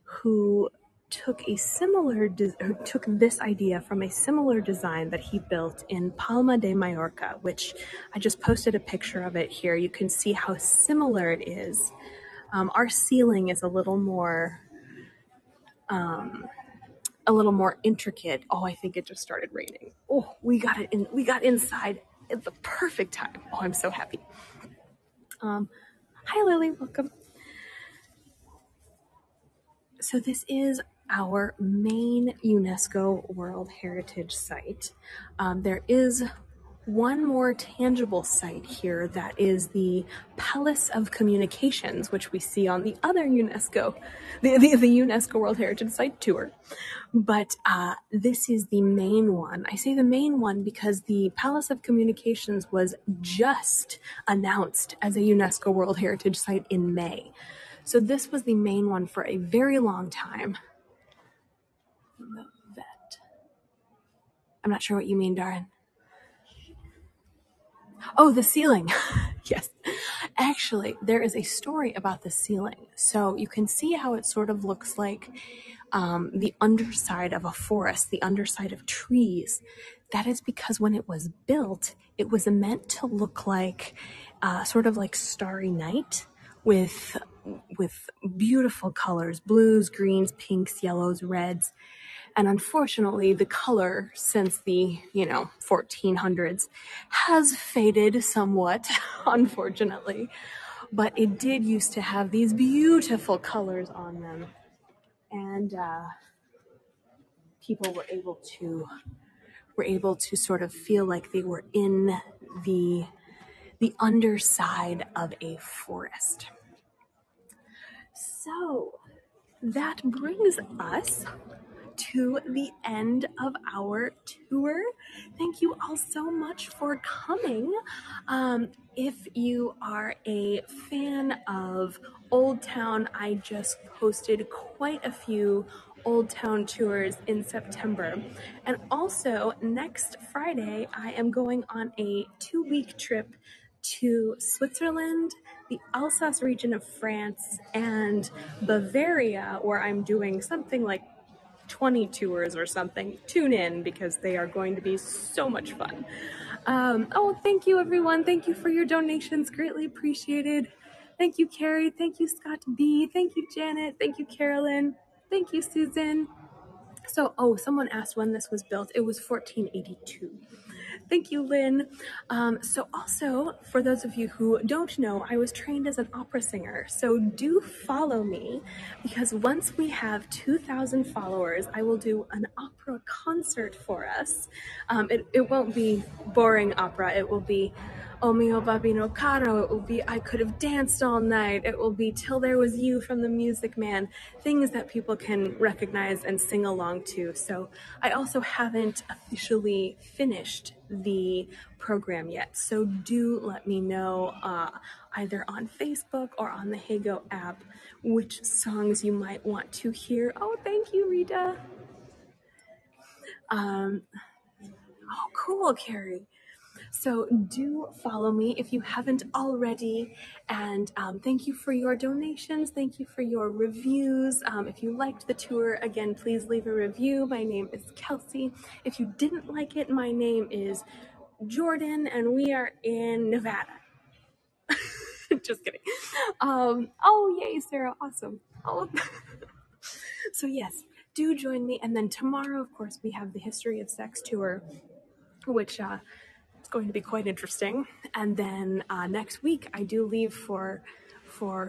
who took this idea from a similar design that he built in Palma de Mallorca, which I just posted a picture of it here. You can see how similar it is. Our ceiling is a little more intricate. Oh, I think it just started raining. Oh, we got inside at the perfect time. Oh, I'm so happy. Hi, Lily, welcome. So this is our main UNESCO World Heritage Site. There is one more tangible site here that is the Palace of Communications, which we see on the other UNESCO, the UNESCO World Heritage Site tour. But this is the main one. I say the main one because the Palace of Communications was just announced as a UNESCO World Heritage Site in May. So this was the main one for a very long time. The vet. I'm not sure what you mean, Darren. Oh, the ceiling. Yes. Actually, there is a story about the ceiling. So you can see how it sort of looks like the underside of a forest, the underside of trees. That is because when it was built, it was meant to look like sort of like Starry Night with beautiful colors, blues, greens, pinks, yellows, reds. And unfortunately, the color since the, 1400s has faded somewhat, unfortunately. But it did used to have these beautiful colors on them. And people were able to sort of feel like they were in the underside of a forest. So that brings us to the end of our tour. Thank you all so much for coming. If you are a fan of Old Town, I just posted quite a few Old Town tours in September. And also next Friday, I am going on a 2-week trip to Switzerland, the Alsace region of France, and Bavaria, where I'm doing something like 20 tours or something. Tune in because they are going to be so much fun. Thank you, everyone. Thank you for your donations. Greatly appreciated. Thank you, Carrie. Thank you, Scott B. Thank you, Janet. Thank you, Carolyn. Thank you, Susan. So, someone asked when this was built. It was 1482. Thank you, Lynn. So also, for those of you who don't know, I was trained as an opera singer. So do follow me, because once we have 2,000 followers, I will do an opera concert for us. It won't be boring opera. It will be O mio babino caro. It will be I Could Have Danced All Night. It will be Till There Was You from The Music Man. Things that people can recognize and sing along to. So I also haven't officially finished the program yet. So do let me know either on Facebook or on the Hago app which songs you might want to hear. Oh, thank you, Rita. Oh, cool, Carrie. So do follow me if you haven't already, and thank you for your donations. Thank you for your reviews. If you liked the tour, again, please leave a review. My name is Kelsey. If you didn't like it, my name is Jordan, and we are in Nevada. Just kidding. Oh, yay, Sarah. Awesome. Oh. So yes, do join me. And then tomorrow, of course, we have the History of Sex tour, which it's going to be quite interesting. And then next week I do leave for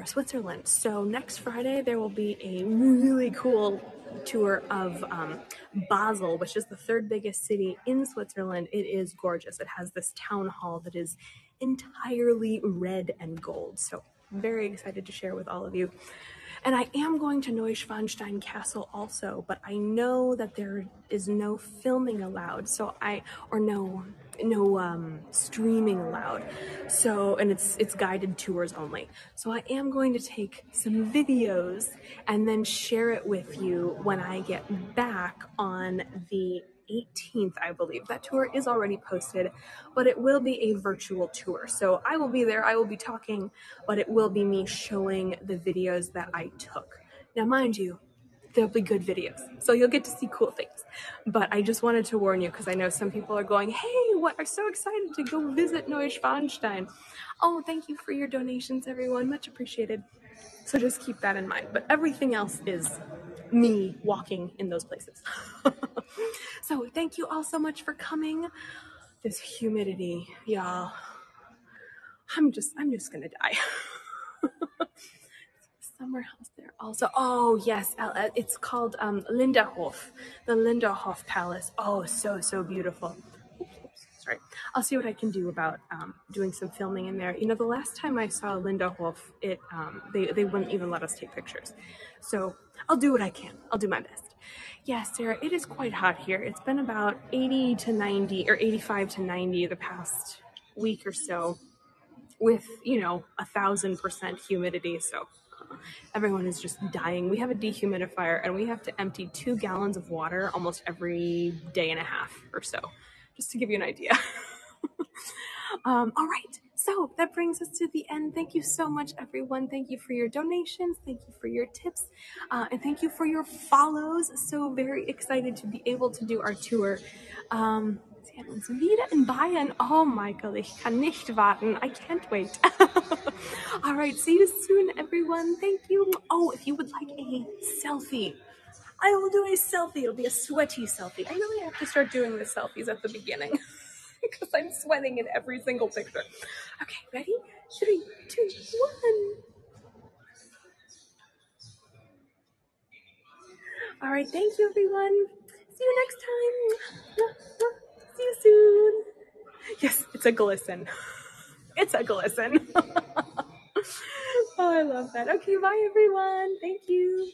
Switzerland. So next Friday there will be a really cool tour of Basel, which is the third biggest city in Switzerland. It is gorgeous. It has this town hall that is entirely red and gold. So very excited to share with all of you. And I am going to Neuschwanstein Castle also, but I know that there is no filming allowed, or no streaming allowed. So, and it's guided tours only. So I am going to take some videos and then share it with you when I get back on the 18th, I believe. That tour is already posted, but it will be a virtual tour. So I will be there, I will be talking, but it will be me showing the videos that I took. Now, mind you, there'll be good videos, so you'll get to see cool things. But I just wanted to warn you, because I know some people are going, hey, what, I'm so excited to go visit Neuschwanstein. Oh, thank you for your donations, everyone. Much appreciated. So just keep that in mind. But everything else is me walking in those places. So thank you all so much for coming. This humidity, y'all. I'm just gonna die. Summer house there also. Oh yes, it's called Linderhof, the Linderhof Palace. Oh, so beautiful. Oops, sorry. I'll see what I can do about doing some filming in there. You know, the last time I saw Linderhof, they wouldn't even let us take pictures. So I'll do what I can. I'll do my best. Yeah, Sarah, it is quite hot here. It's been about 80 to 90 or 85 to 90 the past week or so, with 1,000% humidity. So everyone is just dying. We have a dehumidifier and we have to empty 2 gallons of water almost every day and a half or so, just to give you an idea. All right, so that brings us to the end. Thank you so much, everyone. Thank you for your donations. Thank you for your tips. And thank you for your follows. So very excited to be able to do our tour. Sie hat uns wieder in Bayern. Oh, Michael, ich kann nicht warten. I can't wait. All right, see you soon, everyone. Thank you. Oh, if you would like a selfie, I will do a selfie. It'll be a sweaty selfie. I really have to start doing the selfies at the beginning because I'm sweating in every single picture. Okay, ready? 3, 2, 1. All right, thank you, everyone. See you next time. See you soon. Yes, it's a glisten. It's a glisten. Oh, I love that. Okay, bye, everyone. Thank you.